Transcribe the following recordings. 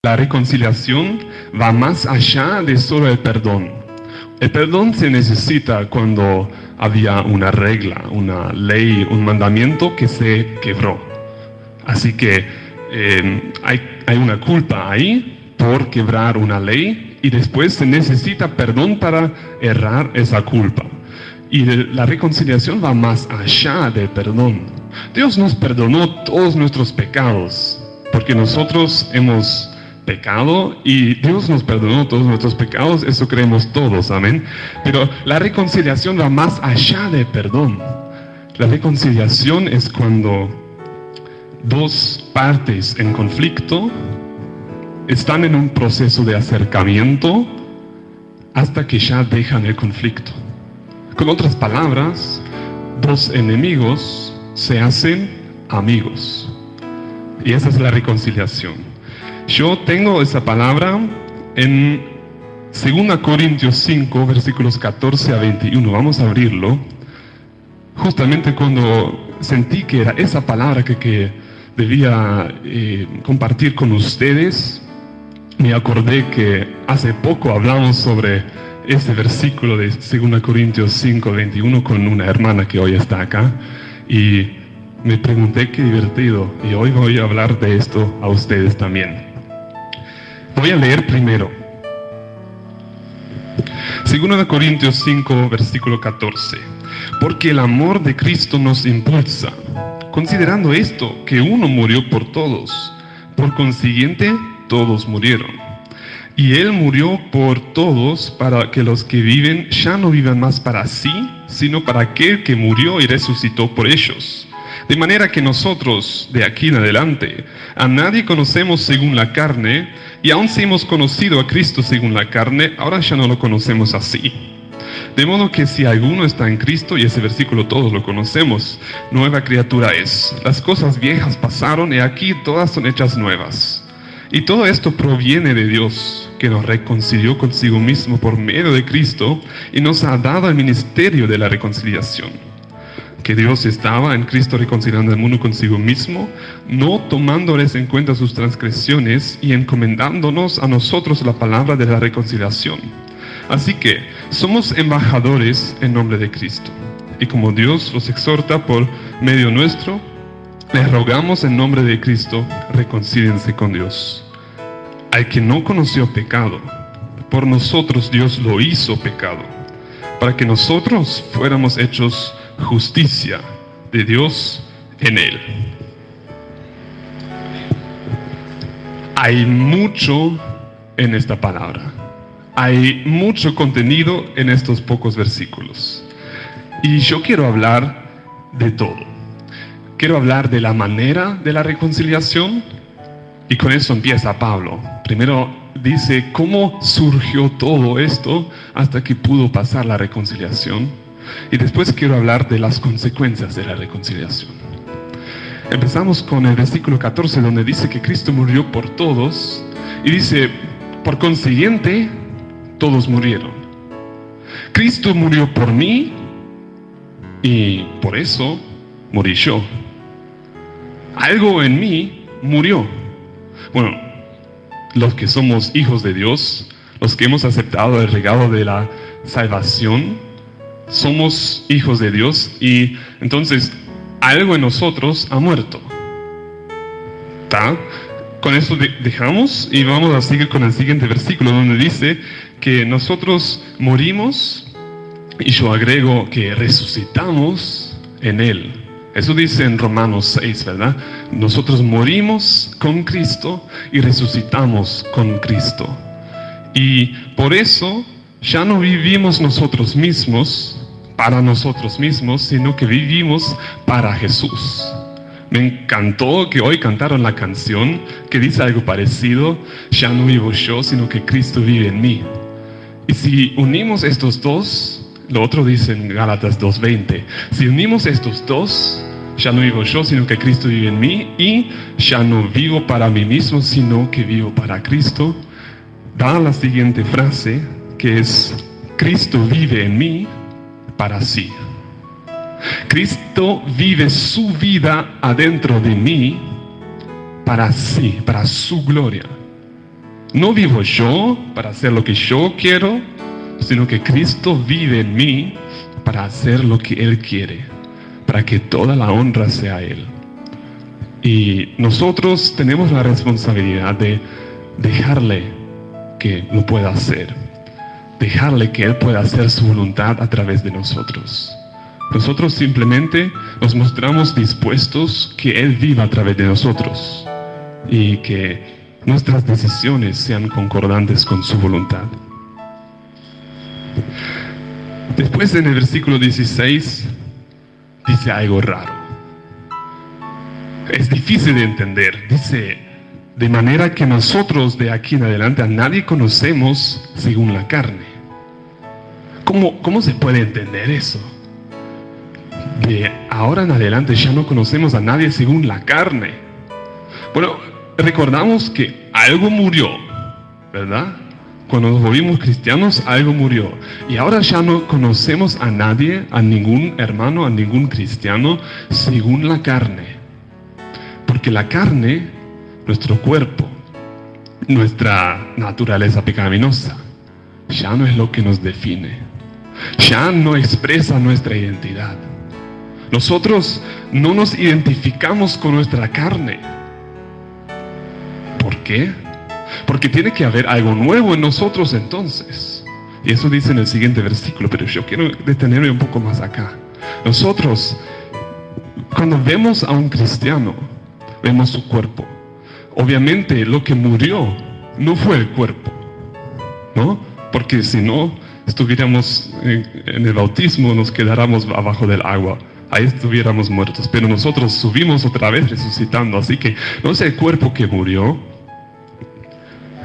La reconciliación va más allá de solo el perdón. El perdón se necesita cuando había una regla, una ley, un mandamiento que se quebró. Así que hay una culpa ahí por quebrar una ley y después se necesita perdón para errar esa culpa. Y la reconciliación va más allá del perdón. Dios nos perdonó todos nuestros pecados, porque nosotros hemos pecado y Dios nos perdonó todos nuestros pecados, eso creemos todos, amén. Pero la reconciliación va más allá del perdón. La reconciliación es cuando dos partes en conflicto están en un proceso de acercamiento hasta que ya dejan el conflicto. Con otras palabras, dos enemigos se hacen amigos. Y esa es la reconciliación. Yo tengo esa palabra en 2 Corintios 5, versículos 14 a 21. Vamos a abrirlo. Justamente cuando sentí que era esa palabra que debía compartir con ustedes, me acordé que hace poco hablamos sobre ese versículo de 2 Corintios 5, 21 con una hermana que hoy está acá. Y me pregunté qué divertido. Y hoy voy a hablar de esto a ustedes también. Voy a leer primero. 2 Corintios 5, versículo 14. Porque el amor de Cristo nos impulsa, considerando esto, que uno murió por todos, por consiguiente, todos murieron. Y Él murió por todos para que los que viven ya no vivan más para sí, sino para aquel que murió y resucitó por ellos. De manera que nosotros, de aquí en adelante, a nadie conocemos según la carne, y aun si hemos conocido a Cristo según la carne, ahora ya no lo conocemos así. De modo que si alguno está en Cristo, y ese versículo todos lo conocemos, nueva criatura es. Las cosas viejas pasaron, y aquí todas son hechas nuevas. Y todo esto proviene de Dios, que nos reconcilió consigo mismo por medio de Cristo, y nos ha dado el ministerio de la reconciliación. Que Dios estaba en Cristo reconciliando el mundo consigo mismo, no tomándoles en cuenta sus transgresiones y encomendándonos a nosotros la palabra de la reconciliación. Así que somos embajadores en nombre de Cristo. Y como Dios los exhorta por medio nuestro, les rogamos en nombre de Cristo, reconcíliense con Dios. Al que no conoció pecado, por nosotros Dios lo hizo pecado, para que nosotros fuéramos hechos justicia de Dios en Él. Hay mucho en esta palabra. Hay mucho contenido en estos pocos versículos. Y yo quiero hablar de todo. Quiero hablar de la manera de la reconciliación. Y con eso empieza Pablo. Primero dice cómo surgió todo esto hasta que pudo pasar la reconciliación. Y después quiero hablar de las consecuencias de la reconciliación. Empezamos con el versículo 14, donde dice que Cristo murió por todos. Y dice, por consiguiente, todos murieron. Cristo murió por mí, y por eso morí yo. Algo en mí murió. Bueno, los que somos hijos de Dios, los que hemos aceptado el regalo de la salvación, somos hijos de Dios, y entonces algo en nosotros ha muerto. ¿Está? Con eso dejamos y vamos a seguir con el siguiente versículo, donde dice que nosotros morimos, y yo agrego que resucitamos en Él. Eso dice en Romanos 6, ¿verdad? Nosotros morimos con Cristo y resucitamos con Cristo. Y por eso ya no vivimos nosotros mismos, para nosotros mismos, sino que vivimos para Jesús. Me encantó que hoy cantaron la canción que dice algo parecido. Ya no vivo yo, sino que Cristo vive en mí. Y si unimos estos dos, lo otro dice en Gálatas 2:20, si unimos estos dos, ya no vivo yo, sino que Cristo vive en mí, y ya no vivo para mí mismo, sino que vivo para Cristo, da la siguiente frase, que es: Cristo vive en mí para sí. Cristo vive su vida adentro de mí para sí, para su gloria. No vivo yo para hacer lo que yo quiero, sino que Cristo vive en mí para hacer lo que Él quiere, para que toda la honra sea a Él. Y nosotros tenemos la responsabilidad de dejarle que lo pueda hacer, dejarle que Él pueda hacer su voluntad a través de nosotros. Nosotros simplemente nos mostramos dispuestos que Él viva a través de nosotros y que nuestras decisiones sean concordantes con su voluntad. Después en el versículo 16 dice algo raro. Es difícil de entender. Dice, de manera que nosotros de aquí en adelante a nadie conocemos según la carne. ¿Cómo se puede entender eso? De ahora en adelante ya no conocemos a nadie según la carne. Bueno, recordamos que algo murió, ¿verdad? Cuando nos volvimos cristianos, algo murió. Y ahora ya no conocemos a nadie, a ningún hermano, a ningún cristiano, según la carne. Porque la carne, nuestro cuerpo, nuestra naturaleza pecaminosa, ya no es lo que nos define. Ya no expresa nuestra identidad. Nosotros no nos identificamos con nuestra carne. ¿Por qué? Porque tiene que haber algo nuevo en nosotros entonces. Y eso dice en el siguiente versículo, pero yo quiero detenerme un poco más acá. Nosotros, cuando vemos a un cristiano, vemos su cuerpo. Obviamente lo que murió no fue el cuerpo, ¿no? Porque si no, estuviéramos en el bautismo, nos quedáramos abajo del agua. Ahí estuviéramos muertos. Pero nosotros subimos otra vez resucitando. Así que no es el cuerpo que murió.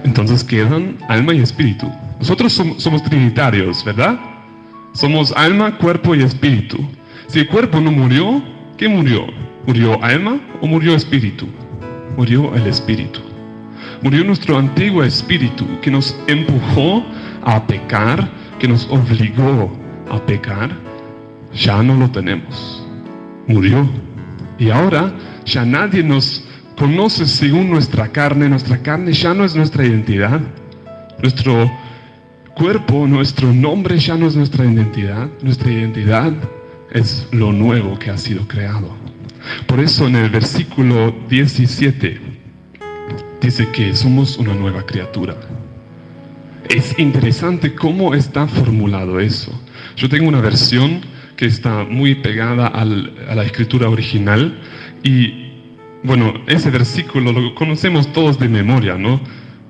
Entonces quedan alma y espíritu. Nosotros somos trinitarios, ¿verdad? Somos alma, cuerpo y espíritu. Si el cuerpo no murió, ¿qué murió? ¿Murió alma o murió espíritu? Murió el espíritu. Murió nuestro antiguo espíritu que nos empujó a pecar, que nos obligó a pecar. Ya no lo tenemos. Murió. Y ahora ya nadie nos conoce según nuestra carne ya no es nuestra identidad. Nuestro cuerpo, nuestro nombre ya no es nuestra identidad. Nuestra identidad es lo nuevo que ha sido creado. Por eso en el versículo 17 dice que somos una nueva criatura. Es interesante cómo está formulado eso. Yo tengo una versión que está muy pegada a la escritura original y bueno, ese versículo lo conocemos todos de memoria, ¿no?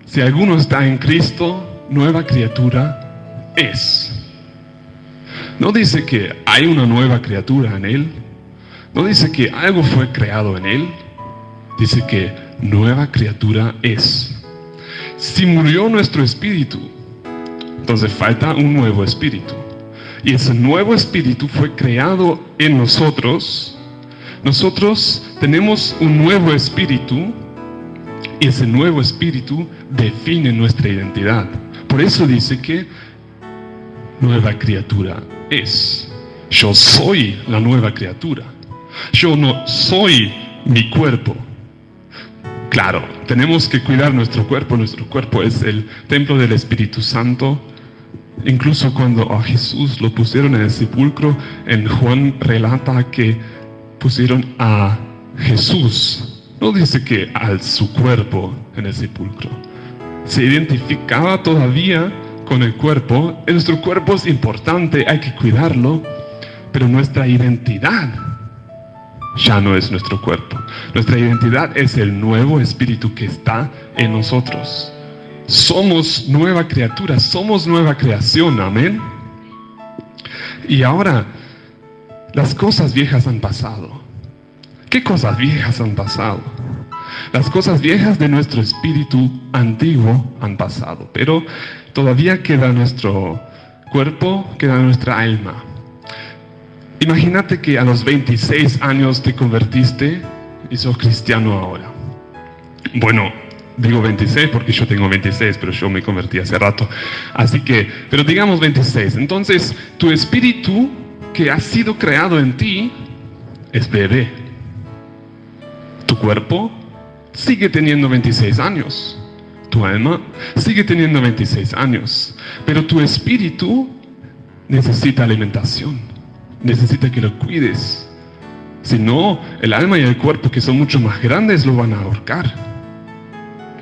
Si alguno está en Cristo, nueva criatura es. No dice que hay una nueva criatura en Él. No dice que algo fue creado en Él. Dice que nueva criatura es. Si murió nuestro espíritu, entonces falta un nuevo espíritu. Y ese nuevo espíritu fue creado en nosotros. Nosotros tenemos un nuevo espíritu y ese nuevo espíritu define nuestra identidad. Por eso dice que nueva criatura es. Yo soy la nueva criatura. Yo no soy mi cuerpo. Claro, tenemos que cuidar nuestro cuerpo. Nuestro cuerpo es el templo del Espíritu Santo. Incluso cuando a Jesús lo pusieron en el sepulcro, en Juan relata que pusieron a Jesús, no dice que a su cuerpo en el sepulcro. Se identificaba todavía con el cuerpo. Nuestro cuerpo es importante, hay que cuidarlo, pero nuestra identidad ya no es nuestro cuerpo. Nuestra identidad es el nuevo espíritu que está en nosotros. Somos nueva criatura, somos nueva creación, amén. Y ahora, las cosas viejas han pasado. ¿Qué cosas viejas han pasado? Las cosas viejas de nuestro espíritu antiguo han pasado, pero todavía queda nuestro cuerpo, queda nuestra alma. Imagínate que a los 26 años te convertiste y sos cristiano ahora. Bueno, digo 26 porque yo tengo 26, pero yo me convertí hace rato. Así que, pero digamos 26. Entonces, tu espíritu que ha sido creado en ti es bebé. Tu cuerpo sigue teniendo 26 años. Tu alma sigue teniendo 26 años. Pero tu espíritu necesita alimentación. Necesita que lo cuides. Si no, el alma y el cuerpo, que son mucho más grandes, lo van a ahorcar.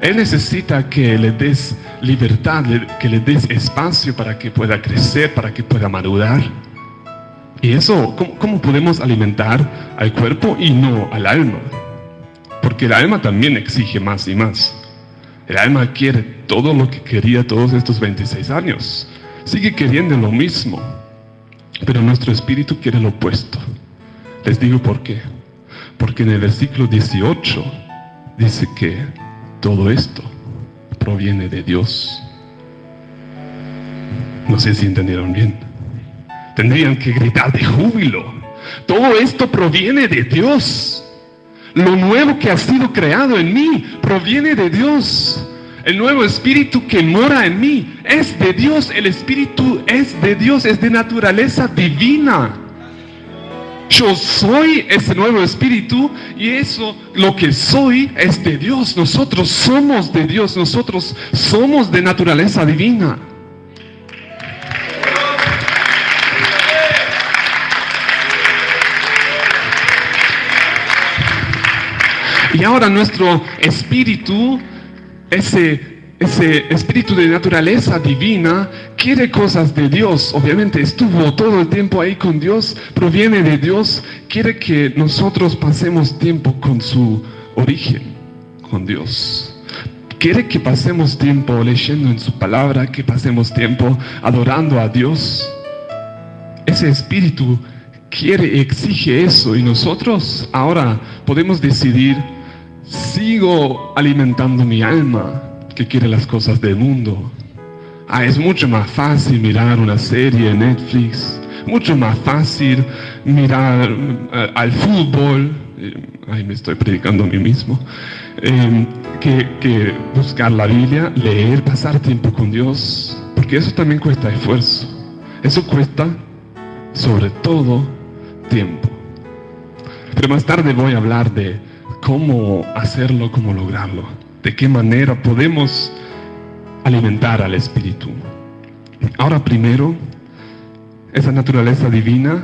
Él necesita que le des libertad, que le des espacio para que pueda crecer, para que pueda madurar. Y eso, ¿cómo podemos alimentar al cuerpo y no al alma? Porque el alma también exige más y más. El alma quiere todo lo que quería todos estos 26 años. Sigue queriendo lo mismo. Pero nuestro espíritu quiere lo opuesto. Les digo por qué. Porque en el versículo 18 dice que todo esto proviene de Dios. No sé si entendieron bien. Tendrían que gritar de júbilo. Todo esto proviene de Dios. Lo nuevo que ha sido creado en mí proviene de Dios. El nuevo espíritu que mora en mí es de Dios. El espíritu es de Dios, es de naturaleza divina. Yo soy ese nuevo espíritu y eso, lo que soy, es de Dios. Nosotros somos de Dios, nosotros somos de naturaleza divina. Y ahora nuestro espíritu, ese espíritu de naturaleza divina, quiere cosas de Dios. Obviamente estuvo todo el tiempo ahí con Dios, proviene de Dios, quiere que nosotros pasemos tiempo con su origen, con Dios. Quiere que pasemos tiempo leyendo en su palabra, que pasemos tiempo adorando a Dios. Ese espíritu quiere y exige eso, y nosotros ahora podemos decidir: sigo alimentando mi alma, que quiere las cosas del mundo. Es mucho más fácil mirar una serie en Netflix, mucho más fácil mirar al fútbol, me estoy predicando a mí mismo, que buscar la Biblia, leer, pasar tiempo con Dios, porque eso también cuesta esfuerzo. Eso cuesta, sobre todo, tiempo. Pero más tarde voy a hablar de cómo hacerlo, cómo lograrlo, de qué manera podemos alimentar al espíritu. Ahora, primero, esa naturaleza divina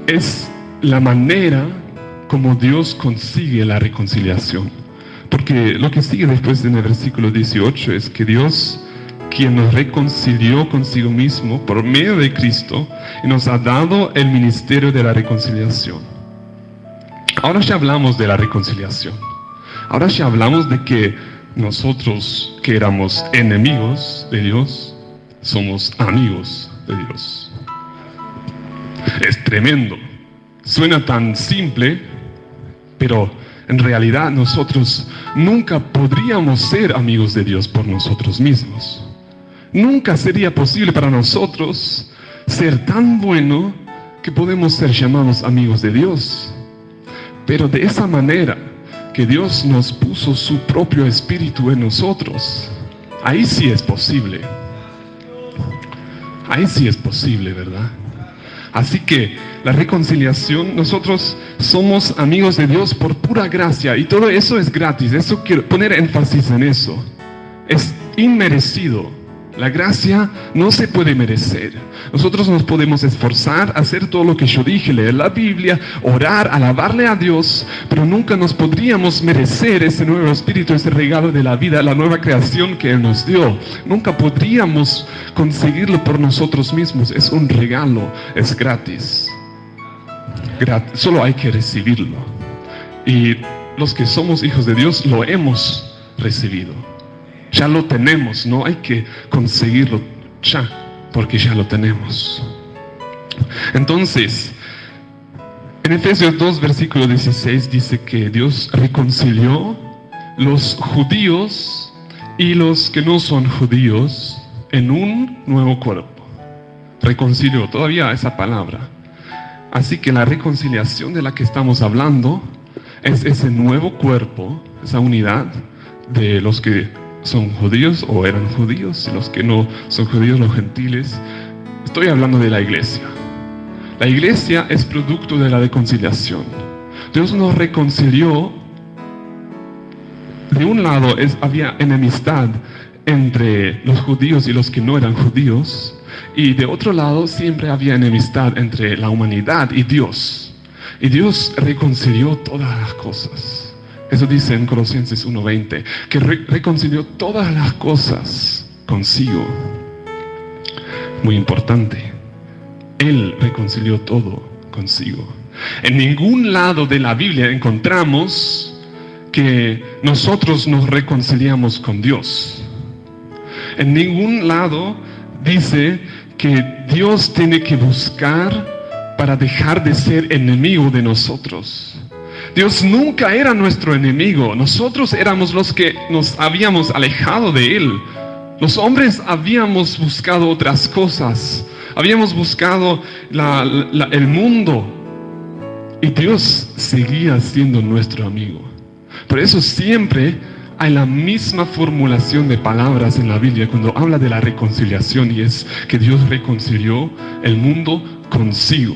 es la manera como Dios consigue la reconciliación. Porque lo que sigue después en el versículo 18 es que Dios, quien nos reconcilió consigo mismo por medio de Cristo, y nos ha dado el ministerio de la reconciliación. Ahora ya hablamos de la reconciliación. Ahora ya hablamos de que nosotros, que éramos enemigos de Dios, somos amigos de Dios. Es tremendo. Suena tan simple, pero en realidad nosotros nunca podríamos ser amigos de Dios por nosotros mismos. Nunca sería posible para nosotros ser tan bueno que podemos ser llamados amigos de Dios. Pero de esa manera que Dios nos puso su propio espíritu en nosotros, ahí sí es posible. Ahí sí es posible, ¿verdad? Así que la reconciliación, nosotros somos amigos de Dios por pura gracia, y todo eso es gratis. Eso quiero poner énfasis en eso. Es inmerecido. La gracia no se puede merecer. Nosotros nos podemos esforzar, hacer todo lo que yo dije, leer la Biblia, orar, alabarle a Dios, pero nunca nos podríamos merecer ese nuevo espíritu, ese regalo de la vida, la nueva creación que Él nos dio. Nunca podríamos conseguirlo por nosotros mismos. Es un regalo, es gratis. Solo hay que recibirlo. Y los que somos hijos de Dios lo hemos recibido. Ya lo tenemos, no hay que conseguirlo ya, porque ya lo tenemos. Entonces, en Efesios 2, versículo 16 dice que Dios reconcilió los judíos y los que no son judíos en un nuevo cuerpo. Reconcilió, todavía esa palabra. Así que la reconciliación de la que estamos hablando es ese nuevo cuerpo, esa unidad de los que son judíos o eran judíos, y los que no son judíos, los gentiles. Estoy hablando de la iglesia. La iglesia es producto de la reconciliación. Dios nos reconcilió. De un lado había enemistad entre los judíos y los que no eran judíos, y de otro lado siempre había enemistad entre la humanidad y Dios. Y Dios reconcilió todas las cosas. Eso dice en Colosenses 1:20, que reconcilió todas las cosas consigo. Muy importante. Él reconcilió todo consigo. En ningún lado de la Biblia encontramos que nosotros nos reconciliamos con Dios. En ningún lado dice que Dios tiene que buscar para dejar de ser enemigo de nosotros. Dios nunca era nuestro enemigo. Nosotros éramos los que nos habíamos alejado de Él. Los hombres habíamos buscado otras cosas. Habíamos buscado el mundo. Y Dios seguía siendo nuestro amigo. Por eso siempre hay la misma formulación de palabras en la Biblia cuando habla de la reconciliación, y es que Dios reconcilió el mundo consigo.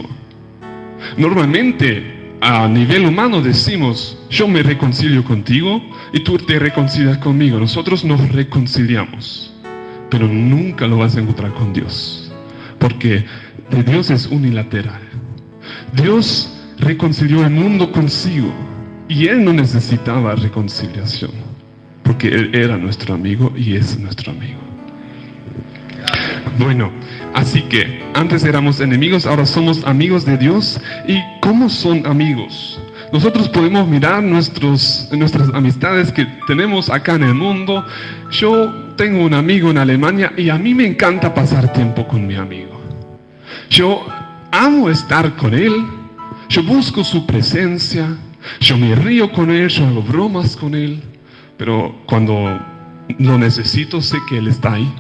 Normalmente a nivel humano decimos, yo me reconcilio contigo y tú te reconcilias conmigo. Nosotros nos reconciliamos, pero nunca lo vas a encontrar con Dios, porque de Dios es unilateral. Dios reconcilió el mundo consigo y Él no necesitaba reconciliación, porque Él era nuestro amigo y es nuestro amigo. Bueno, así que antes éramos enemigos, ahora somos amigos de Dios. ¿Y cómo son amigos? Nosotros podemos mirar nuestras amistades que tenemos acá en el mundo. Yo tengo un amigo en Alemania y a mí me encanta pasar tiempo con mi amigo. Yo amo estar con él, yo busco su presencia, yo me río con él, yo hago bromas con él, pero cuando lo necesito sé que él está ahí.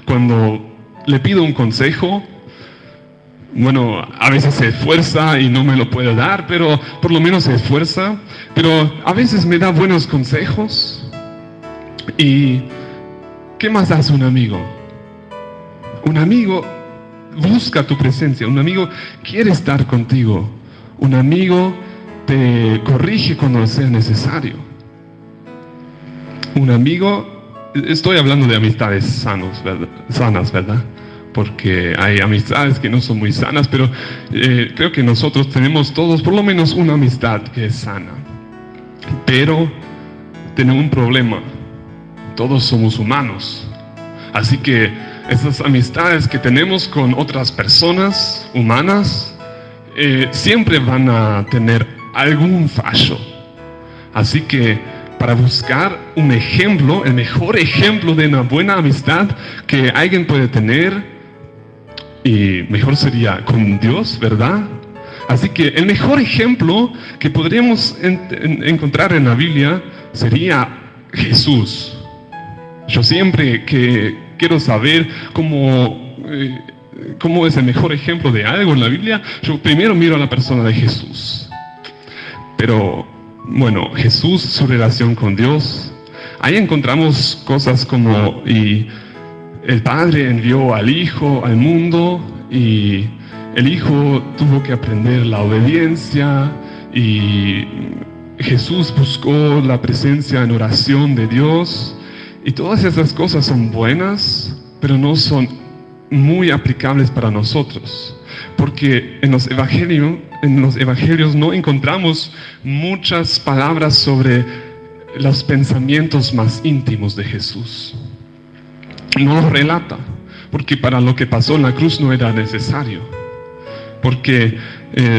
Cuando le pido un consejo, bueno, a veces se esfuerza y no me lo puede dar, pero por lo menos se esfuerza. Pero a veces me da buenos consejos. ¿Y qué más hace un amigo? Un amigo busca tu presencia, un amigo quiere estar contigo, un amigo te corrige cuando sea necesario. Un amigo, estoy hablando de amistades sanas, ¿verdad? Porque hay amistades que no son muy sanas, pero creo que nosotros tenemos todos por lo menos una amistad que es sana. Pero tenemos un problema, todos somos humanos, así que esas amistades que tenemos con otras personas humanas siempre van a tener algún fallo. Así que para buscar un ejemplo, el mejor ejemplo de una buena amistad que alguien puede tener, y mejor sería con Dios, ¿verdad? Así que el mejor ejemplo que podríamos encontrar en la Biblia sería Jesús. Yo siempre que quiero saber cómo es el mejor ejemplo de algo en la Biblia, yo primero miro a la persona de Jesús. Pero bueno, Jesús, su relación con Dios, ahí encontramos cosas como el Padre envió al Hijo al mundo y el Hijo tuvo que aprender la obediencia y Jesús buscó la presencia en oración de Dios, y todas esas cosas son buenas, pero no son muy aplicables para nosotros, porque en los evangelios no encontramos muchas palabras sobre los pensamientos más íntimos de Jesús. No los relata, porque para lo que pasó en la cruz no era necesario, porque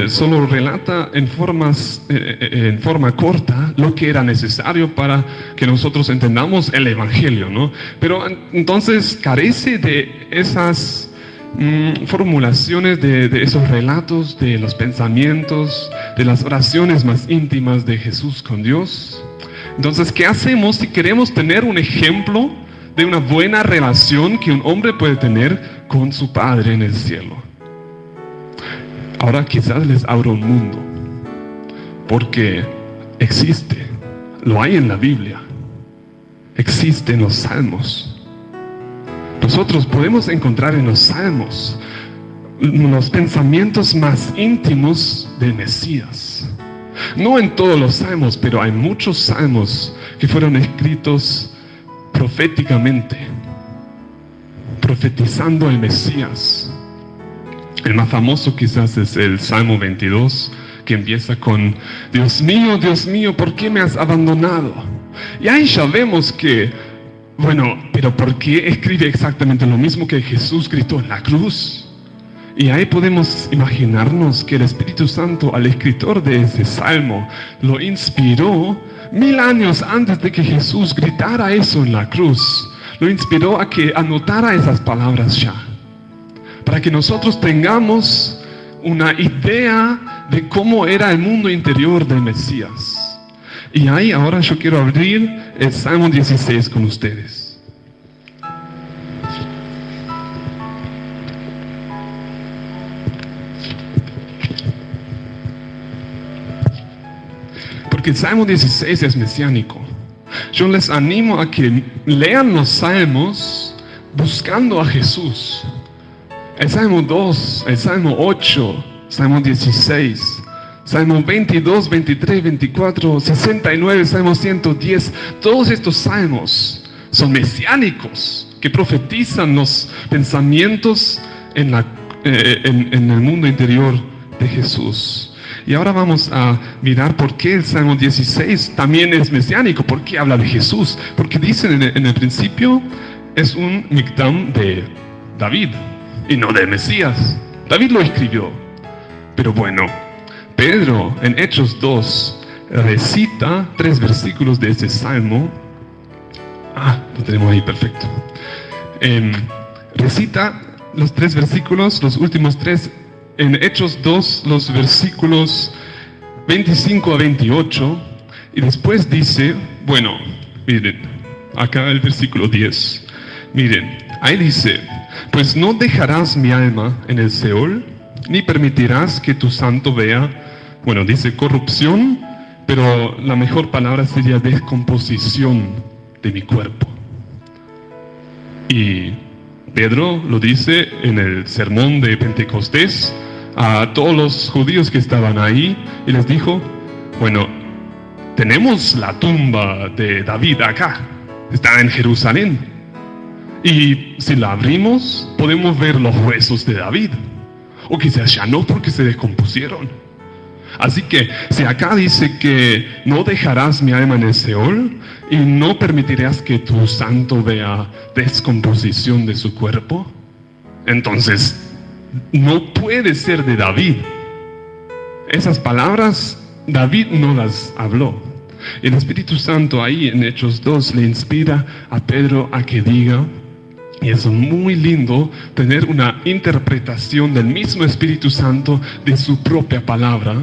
solo relata en forma corta lo que era necesario para que nosotros entendamos el evangelio, ¿no? Pero entonces carece de esas formulaciones, de esos relatos, de los pensamientos, de las oraciones más íntimas de Jesús con Dios. Entonces, ¿qué hacemos si queremos tener un ejemplo de una buena relación que un hombre puede tener con su Padre en el cielo? Ahora quizás les abro un mundo, porque existe, lo hay en la Biblia, existe en los Salmos. Nosotros podemos encontrar en los Salmos los pensamientos más íntimos del Mesías. No en todos los salmos, pero hay muchos salmos que fueron escritos proféticamente, profetizando el Mesías. El más famoso quizás es el Salmo 22, que empieza con: Dios mío, ¿por qué me has abandonado? Y ahí ya vemos que, bueno, pero ¿por qué escribe exactamente lo mismo que Jesús gritó en la cruz? Y ahí podemos imaginarnos que el Espíritu Santo al escritor de ese salmo lo inspiró 1000 años antes de que Jesús gritara eso en la cruz. Lo inspiró a que anotara esas palabras ya, para que nosotros tengamos una idea de cómo era el mundo interior del Mesías. Y ahí ahora yo quiero abrir el Salmo 16 con ustedes. Porque el Salmo 16 es mesiánico. Yo les animo a que lean los salmos buscando a Jesús. El Salmo 2, el Salmo 8, Salmo 16, Salmo 22, 23, 24, 69, Salmo 110. Todos estos salmos son mesiánicos, que profetizan los pensamientos en el mundo interior de Jesús. Y ahora vamos a mirar por qué el Salmo 16 también es mesiánico, por qué habla de Jesús. Porque dicen en el principio es un mictam de David y no del Mesías. David lo escribió. Pero bueno, Pedro en Hechos 2 recita 3 versículos de ese Salmo. Lo tenemos ahí, perfecto. Recita los 3 versículos, los últimos 3, en Hechos 2, los versículos 25 a 28, y después dice, bueno, miren, acá el versículo 10, miren, ahí dice: pues no dejarás mi alma en el Seol, ni permitirás que tu santo vea, bueno, dice corrupción, pero la mejor palabra sería descomposición de mi cuerpo. Y Pedro lo dice en el sermón de Pentecostés a todos los judíos que estaban ahí, y les dijo: bueno, tenemos la tumba de David acá, está en Jerusalén, y si la abrimos podemos ver los huesos de David, o quizás ya no, porque se descompusieron. Así que si acá dice que no dejarás mi alma en el Seol y no permitirás que tu santo vea descomposición de su cuerpo, entonces no puede ser de David. Esas palabras David no las habló. El Espíritu Santo ahí en Hechos 2 le inspira a Pedro a que diga, y es muy lindo tener una interpretación del mismo Espíritu Santo de su propia palabra.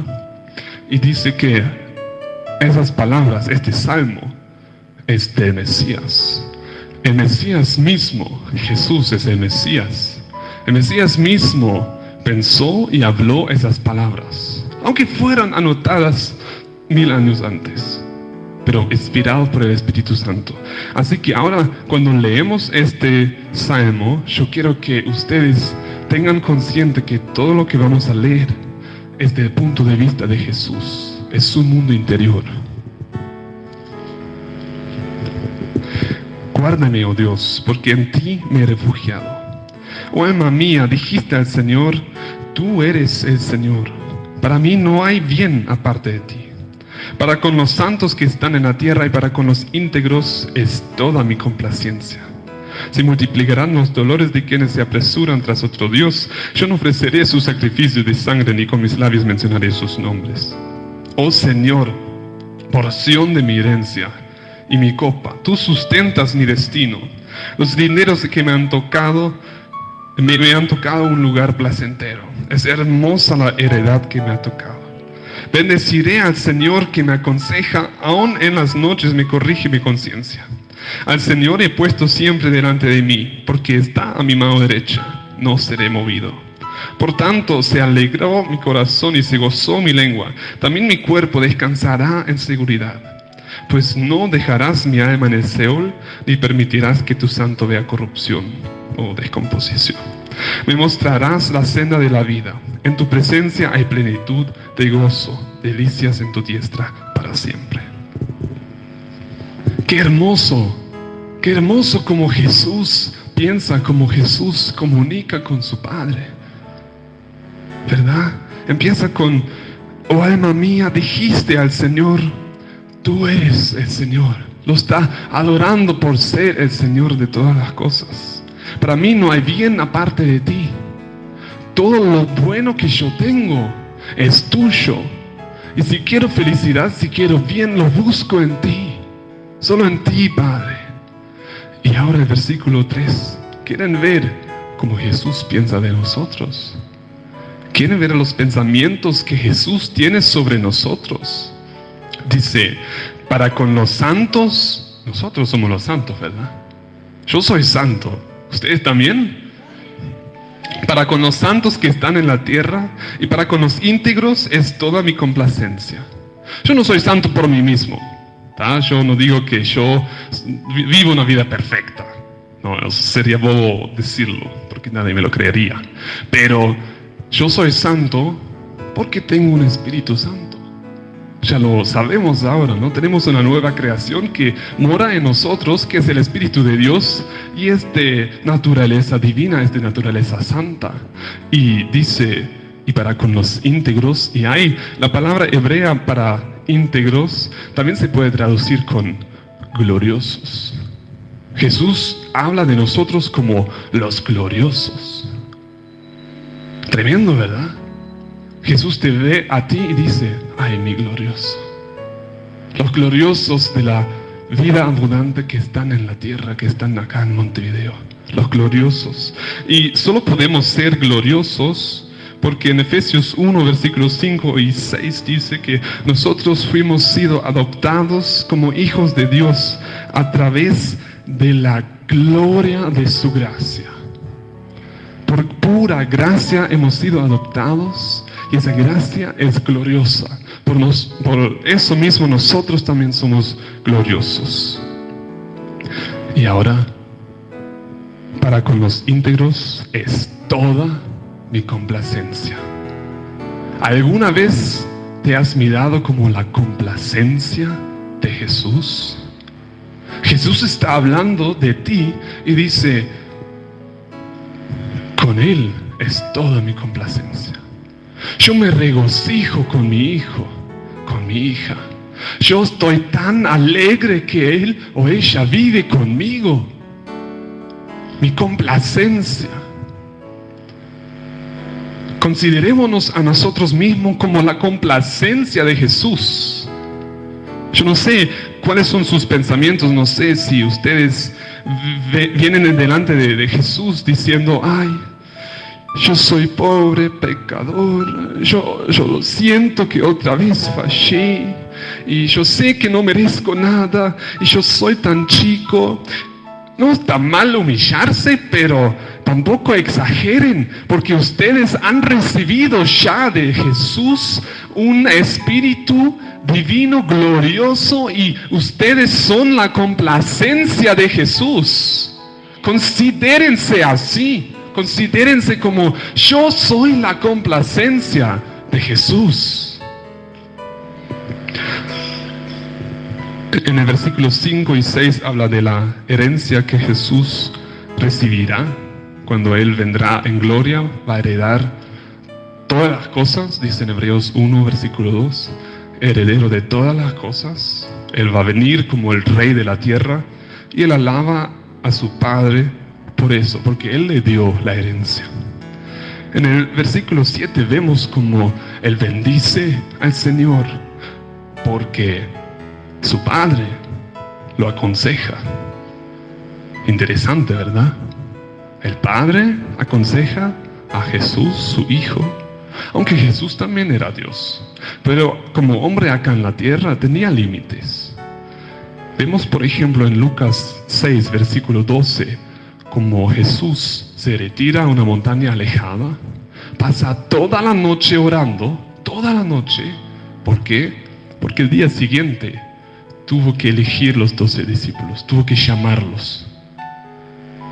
Y dice que esas palabras, este salmo, es del Mesías. El Mesías mismo, Jesús es el Mesías. El Mesías mismo pensó y habló esas palabras, aunque fueran anotadas 1000 años antes, pero inspirados por el Espíritu Santo. Así que ahora, cuando leemos este salmo, yo quiero que ustedes tengan consciente que todo lo que vamos a leer es desde el punto de vista de Jesús, es su mundo interior. Guárdame, oh Dios, porque en ti me he refugiado. Oh alma mía, dijiste al Señor, tú eres el Señor. Para mí no hay bien aparte de ti. Para con los santos que están en la tierra y para con los íntegros es toda mi complacencia. Se multiplicarán los dolores de quienes se apresuran tras otro Dios. Yo no ofreceré su sacrificio de sangre, ni con mis labios mencionaré sus nombres. Oh Señor, porción de mi herencia y mi copa, tú sustentas mi destino. Los dineros que me han tocado un lugar placentero. Es hermosa la heredad que me ha tocado. Bendeciré al Señor que me aconseja, aún en las noches me corrige mi conciencia. Al Señor he puesto siempre delante de mí, porque está a mi mano derecha, no seré movido. Por tanto, se alegró mi corazón y se gozó mi lengua. También mi cuerpo descansará en seguridad. Pues no dejarás mi alma en el Seol, ni permitirás que tu santo vea corrupción o descomposición. Me mostrarás la senda de la vida. En tu presencia hay plenitud de gozo, delicias en tu diestra para siempre. Qué hermoso como Jesús piensa, como Jesús comunica con su Padre, ¿verdad? Empieza con: oh alma mía, dijiste al Señor, tú eres el Señor. Lo está adorando por ser el Señor de todas las cosas. Para mí no hay bien aparte de ti. Todo lo bueno que yo tengo es tuyo. Y si quiero felicidad, si quiero bien, lo busco en ti. Solo en ti, Padre. Y ahora el versículo 3. ¿Quieren ver cómo Jesús piensa de nosotros? ¿Quieren ver los pensamientos que Jesús tiene sobre nosotros? Dice: para con los santos, nosotros somos los santos, ¿verdad? Yo soy santo. ¿Ustedes también? Para con los santos que están en la tierra y para con los íntegros es toda mi complacencia. Yo no soy santo por mí mismo, ¿tá? Yo no digo que yo vivo una vida perfecta. No, sería bobo decirlo, porque nadie me lo creería. Pero yo soy santo porque tengo un Espíritu Santo. Ya lo sabemos ahora, ¿no? Tenemos una nueva creación que mora en nosotros, que es el Espíritu de Dios, y es de naturaleza divina, es de naturaleza santa. Y dice: y para con los íntegros, y hay la palabra hebrea para íntegros, también se puede traducir con gloriosos. Jesús habla de nosotros como los gloriosos. Tremendo, ¿verdad? Jesús te ve a ti y dice: ay, mi glorioso. Los gloriosos de la vida abundante que están en la tierra, que están acá en Montevideo. Los gloriosos. Y solo podemos ser gloriosos porque en Efesios 1, versículos 5 y 6 dice que nosotros fuimos sido adoptados como hijos de Dios a través de la gloria de su gracia. Por pura gracia hemos sido adoptados. Y esa gracia es gloriosa. Por eso mismo nosotros también somos gloriosos. Y ahora, para con los íntegros es toda mi complacencia. ¿Alguna vez te has mirado como la complacencia de Jesús? Jesús está hablando de ti y dice: con Él es toda mi complacencia. Yo me regocijo con mi hijo, con mi hija. Yo estoy tan alegre que él o ella vive conmigo. Mi complacencia. Considerémonos a nosotros mismos como la complacencia de Jesús. Yo no sé cuáles son sus pensamientos, no sé si ustedes vienen delante de Jesús diciendo: ay, yo soy pobre, pecador, yo siento que otra vez fallé, y yo sé que no merezco nada, y yo soy tan chico. No está mal humillarse, pero tampoco exageren, porque ustedes han recibido ya de Jesús un espíritu divino, glorioso, y ustedes son la complacencia de Jesús. Considérense así. Considérense como: yo soy la complacencia de Jesús. En el versículo 5 y 6 habla de la herencia que Jesús recibirá cuando Él vendrá en gloria. Va a heredar todas las cosas, dice en Hebreos 1, versículo 2. Heredero de todas las cosas. Él va a venir como el rey de la tierra. Y Él alaba a su Padre por eso, porque Él le dio la herencia. En el versículo 7 vemos como Él bendice al Señor porque su Padre lo aconseja. Interesante, ¿verdad? El Padre aconseja a Jesús, su Hijo, aunque Jesús también era Dios, pero como hombre acá en la tierra tenía límites. Vemos, por ejemplo, en Lucas 6, versículo 12, como Jesús se retira a una montaña alejada, pasa toda la noche orando, toda la noche. ¿Por qué? Porque el día siguiente tuvo que elegir los 12 discípulos, tuvo que llamarlos.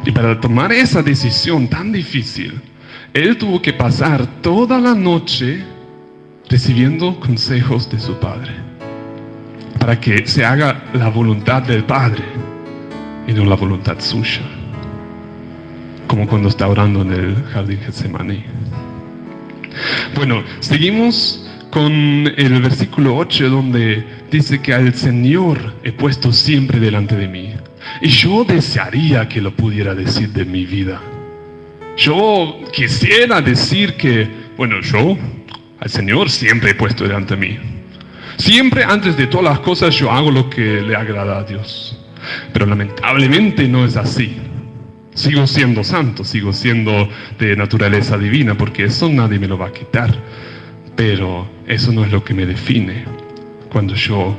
Y para tomar esa decisión tan difícil, él tuvo que pasar toda la noche recibiendo consejos de su padre, para que se haga la voluntad del Padre y no la voluntad suya, como cuando está orando en el jardín Getsemaní. Bueno, seguimos con el versículo 8, donde dice que al Señor he puesto siempre delante de mí. Y yo desearía que lo pudiera decir de mi vida. Yo quisiera decir que, bueno, yo al Señor siempre he puesto delante de mí. Siempre, antes de todas las cosas, yo hago lo que le agrada a Dios. Pero lamentablemente no es así. Sigo siendo santo, sigo siendo de naturaleza divina, porque eso nadie me lo va a quitar. Pero eso no es lo que me define. Cuando yo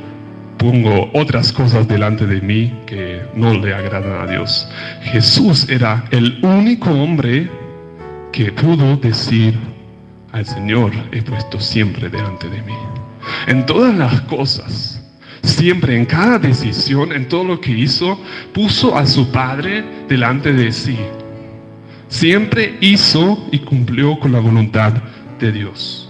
pongo otras cosas delante de mí que no le agradan a Dios. Jesús era el único hombre que pudo decir al Señor, he puesto siempre delante de mí. En todas las cosas, siempre, en cada decisión, en todo lo que hizo, puso a su Padre delante de sí. Siempre hizo y cumplió con la voluntad de Dios.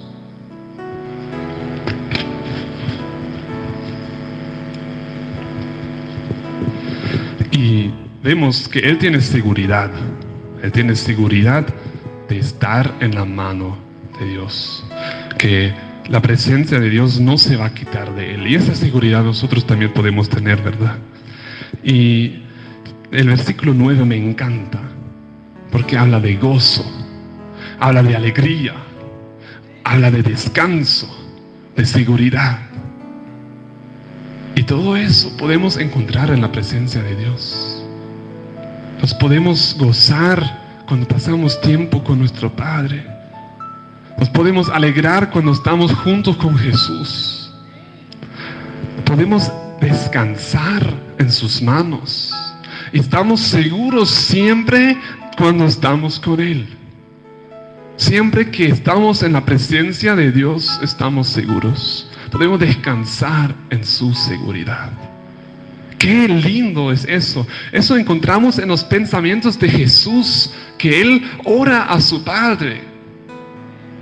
Y vemos que Él tiene seguridad. Él tiene seguridad de estar en la mano de Dios. Que la presencia de Dios no se va a quitar de Él. Y esa seguridad nosotros también podemos tener, ¿verdad? Y el versículo 9 me encanta. Porque habla de gozo. Habla de alegría. Habla de descanso. De seguridad. Y todo eso podemos encontrar en la presencia de Dios. Nos podemos gozar cuando pasamos tiempo con nuestro Padre. Nos podemos alegrar cuando estamos juntos con Jesús. Podemos descansar en sus manos. Y estamos seguros siempre cuando estamos con Él. Siempre que estamos en la presencia de Dios, estamos seguros. Podemos descansar en su seguridad. ¡Qué lindo es eso! Eso encontramos en los pensamientos de Jesús, que Él ora a su Padre.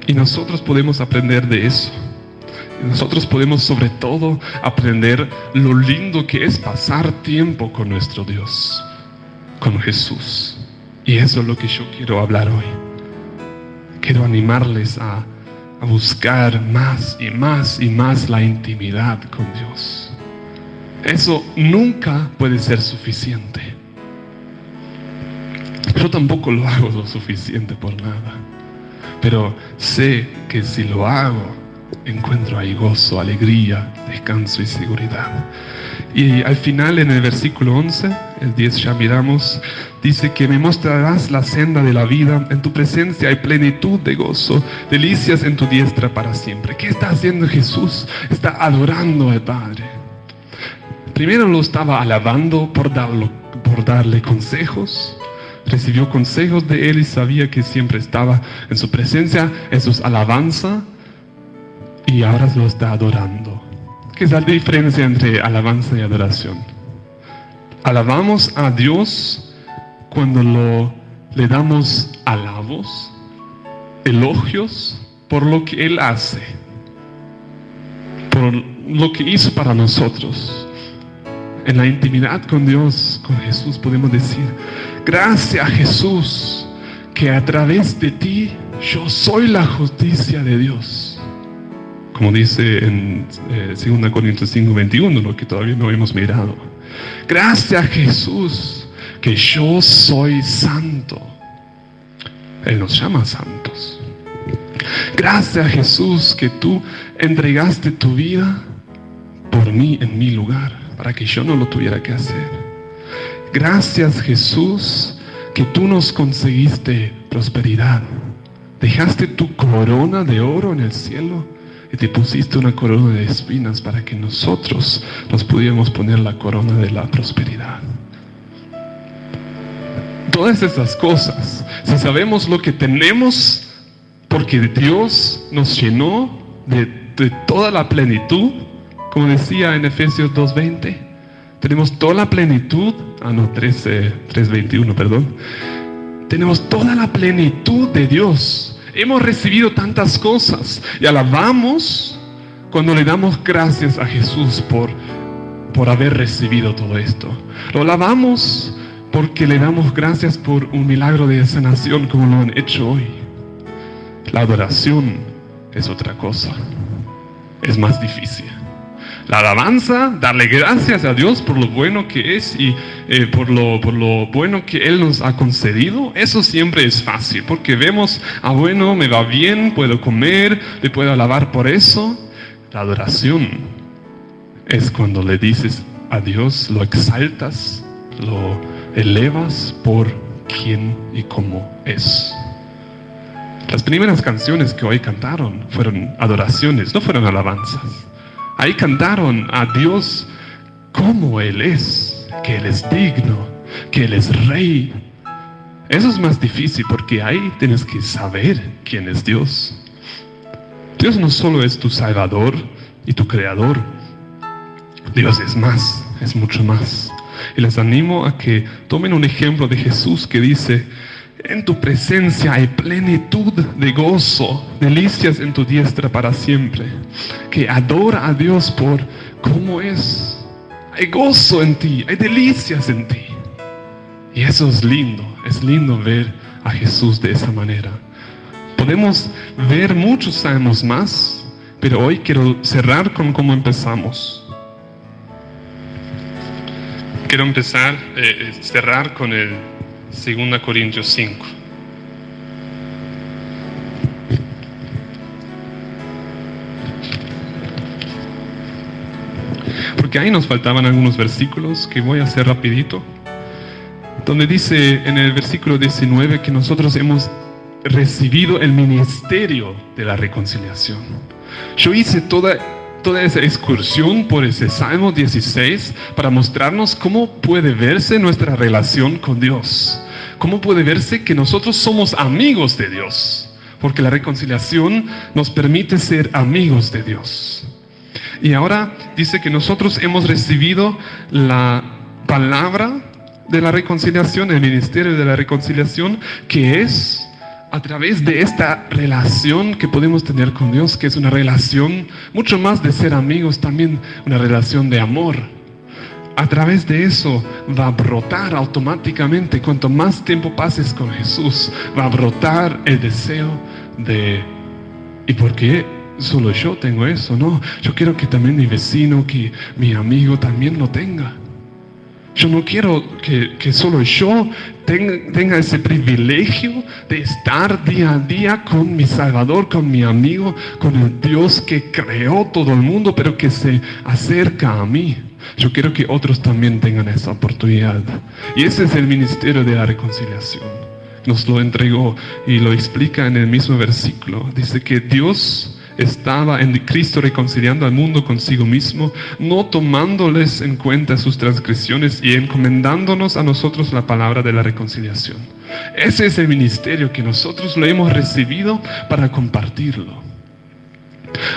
Y nosotros podemos aprender de eso. Y nosotros podemos sobre todo aprender lo lindo que es pasar tiempo con nuestro Dios, con Jesús. Y eso es lo que yo quiero hablar hoy. Quiero animarles a buscar más y más y más la intimidad con Dios. Eso nunca puede ser suficiente. Yo tampoco lo hago lo suficiente por nada. Pero sé que si lo hago, encuentro ahí gozo, alegría, descanso y seguridad. Y al final, en el versículo 11, el 10 ya miramos, dice que me mostrarás la senda de la vida, en tu presencia hay plenitud de gozo, delicias en tu diestra para siempre. ¿Qué está haciendo Jesús? Está adorando al Padre. Primero lo estaba alabando por darle consejos. Recibió consejos de Él y sabía que siempre estaba en su presencia. Eso es alabanza. Y ahora lo está adorando. ¿Qué es la diferencia entre alabanza y adoración? Alabamos a Dios cuando le damos alabos, elogios por lo que Él hace, por lo que hizo para nosotros. En la intimidad con Dios, con Jesús, podemos decir: gracias, Jesús, que a través de ti yo soy la justicia de Dios. Como dice en 2 Corintios 5:21, lo que todavía no hemos mirado. Gracias, Jesús, que yo soy santo. Él nos llama santos. Gracias, Jesús, que tú entregaste tu vida por mí en mi lugar, para que yo no lo tuviera que hacer. Gracias, Jesús, que tú nos conseguiste prosperidad. Dejaste tu corona de oro en el cielo y te pusiste una corona de espinas para que nosotros nos pudiéramos poner la corona de la prosperidad. Todas esas cosas, si sabemos lo que tenemos, porque Dios nos llenó de toda la plenitud, como decía en Efesios 2:20, Tenemos toda la plenitud, 3:21, perdón. Tenemos toda la plenitud de Dios. Hemos recibido tantas cosas y alabamos cuando le damos gracias a Jesús por haber recibido todo esto. Lo alabamos porque le damos gracias por un milagro de sanación como lo han hecho hoy. La adoración es otra cosa. Es más difícil. La alabanza, darle gracias a Dios por lo bueno que es y por lo bueno que Él nos ha concedido, eso siempre es fácil, porque vemos, bueno, me va bien, puedo comer, le puedo alabar por eso. La adoración es cuando le dices a Dios, lo exaltas, lo elevas por quién y cómo es. Las primeras canciones que hoy cantaron fueron adoraciones, no fueron alabanzas. Ahí cantaron a Dios como Él es, que Él es digno, que Él es Rey. Eso es más difícil porque ahí tienes que saber quién es Dios. Dios no solo es tu Salvador y tu Creador. Dios es más, es mucho más. Y les animo a que tomen un ejemplo de Jesús que dice: en tu presencia hay plenitud de gozo, delicias en tu diestra para siempre. Que adora a Dios por cómo es. Hay gozo en ti, hay delicias en ti. Y eso es lindo ver a Jesús de esa manera. Podemos ver muchos salmos más, pero hoy quiero cerrar con cómo empezamos. Quiero cerrar con el 2 Corintios 5. Porque ahí nos faltaban algunos versículos que voy a hacer rapidito. Donde dice en el versículo 19 que nosotros hemos recibido el ministerio de la reconciliación. Yo hice toda esa excursión por ese Salmo 16 para mostrarnos cómo puede verse nuestra relación con Dios. Cómo puede verse que nosotros somos amigos de Dios. Porque la reconciliación nos permite ser amigos de Dios. Y ahora dice que nosotros hemos recibido la palabra de la reconciliación, el ministerio de la reconciliación, que es a través de esta relación que podemos tener con Dios, que es una relación mucho más de ser amigos, también una relación de amor. A través de eso va a brotar automáticamente, cuanto más tiempo pases con Jesús, va a brotar el deseo de: ¿y por qué solo yo tengo eso? No, yo quiero que también mi vecino, que mi amigo también lo tenga. Yo no quiero que solo yo tenga ese privilegio de estar día a día con mi Salvador, con mi amigo, con el Dios que creó todo el mundo, pero que se acerca a mí. Yo quiero que otros también tengan esa oportunidad. Y ese es el ministerio de la reconciliación. Nos lo entregó y lo explica en el mismo versículo. Dice que Dios estaba en Cristo reconciliando al mundo consigo mismo, no tomándoles en cuenta sus transgresiones y encomendándonos a nosotros la palabra de la reconciliación. Ese es el ministerio que nosotros lo hemos recibido para compartirlo.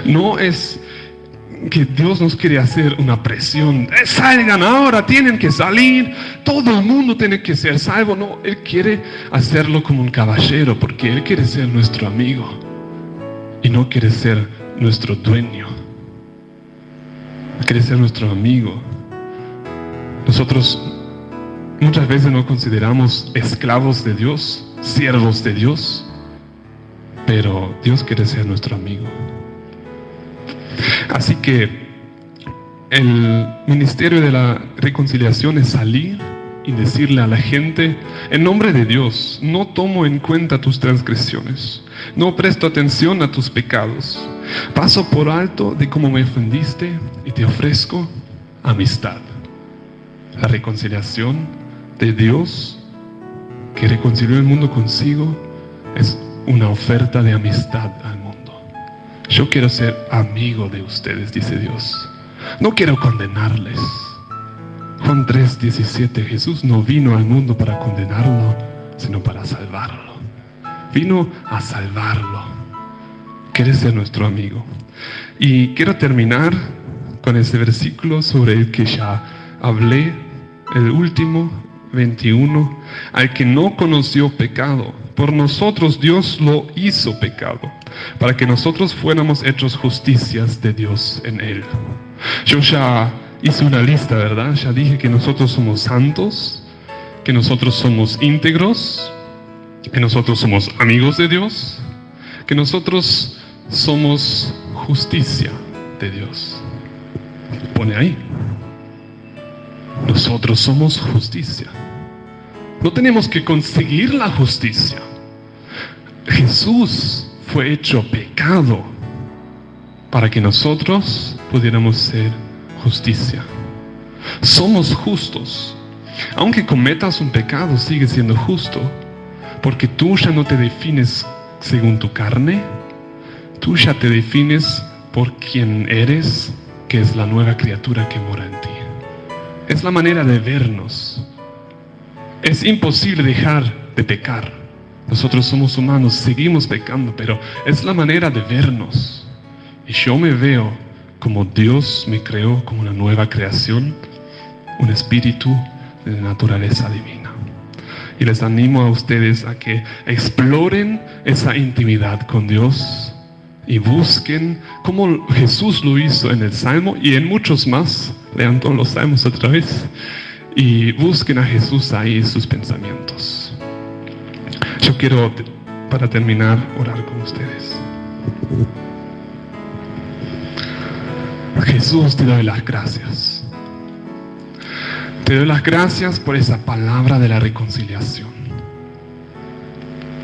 No es que Dios nos quiere hacer una presión: salgan ahora, tienen que salir, todo el mundo tiene que ser salvo. No, Él quiere hacerlo como un caballero, porque Él quiere ser nuestro amigo y no quiere ser nuestro dueño. Quiere ser nuestro amigo. Nosotros muchas veces nos consideramos esclavos de Dios, siervos de Dios, pero Dios quiere ser nuestro amigo. Así que el ministerio de la reconciliación es salir y decirle a la gente: en nombre de Dios, no tomo en cuenta tus transgresiones, no presto atención a tus pecados, paso por alto de cómo me ofendiste y te ofrezco amistad. La reconciliación de Dios, que reconcilió el mundo consigo, es una oferta de amistad al mundo. Yo quiero ser amigo de ustedes, dice Dios. No quiero condenarles. Juan 3:17, Jesús no vino al mundo para condenarlo, sino para salvarlo. Vino a salvarlo. Quiere ser nuestro amigo. Y quiero terminar con ese versículo sobre el que ya hablé, el último, 21, al que no conoció pecado. Por nosotros Dios lo hizo pecado, para que nosotros fuéramos hechos justicias de Dios en Él. Yo ya hice una lista, ¿verdad? Ya dije que nosotros somos santos, que nosotros somos íntegros, que nosotros somos amigos de Dios, que nosotros somos justicia de Dios. Pone ahí. Nosotros somos justicia. No tenemos que conseguir la justicia. Jesús fue hecho pecado para que nosotros pudiéramos ser justicia. Somos justos. Aunque cometas un pecado, sigues siendo justo, porque tú ya no te defines según tu carne, tú ya te defines por quien eres, que es la nueva criatura que mora en ti. Es la manera de vernos. Es imposible dejar de pecar. Nosotros somos humanos, seguimos pecando, pero es la manera de vernos. Y yo me veo como Dios me creó, como una nueva creación, un espíritu de naturaleza divina. Y les animo a ustedes a que exploren esa intimidad con Dios y busquen como Jesús lo hizo en el Salmo y en muchos más. Lean todos los Salmos otra vez y busquen a Jesús ahí en sus pensamientos. Yo quiero, para terminar, orar con ustedes. Jesús, te doy las gracias. Te doy las gracias por esa palabra de la reconciliación.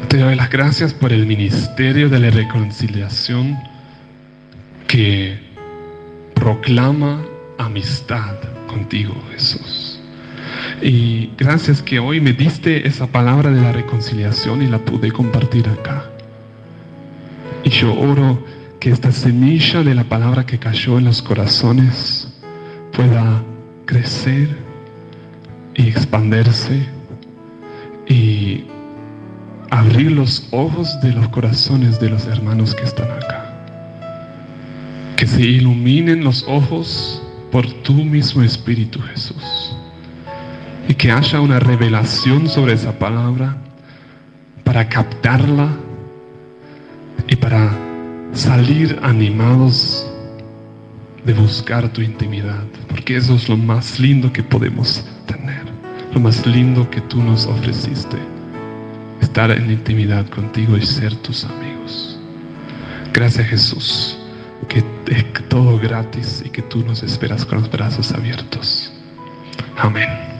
Te doy las gracias por el ministerio de la reconciliación que proclama amistad contigo, Jesús. Y gracias que hoy me diste esa palabra de la reconciliación y la pude compartir acá. Y yo oro que esta semilla de la palabra que cayó en los corazones pueda crecer y expandirse y abrir los ojos de los corazones de los hermanos que están acá. Que se iluminen los ojos por tu mismo Espíritu, Jesús. Y que haya una revelación sobre esa palabra para captarla y para salir animados de buscar tu intimidad, porque eso es lo más lindo que podemos tener, lo más lindo que tú nos ofreciste, estar en intimidad contigo y ser tus amigos. Gracias, Jesús, que es todo gratis y que tú nos esperas con los brazos abiertos. Amén.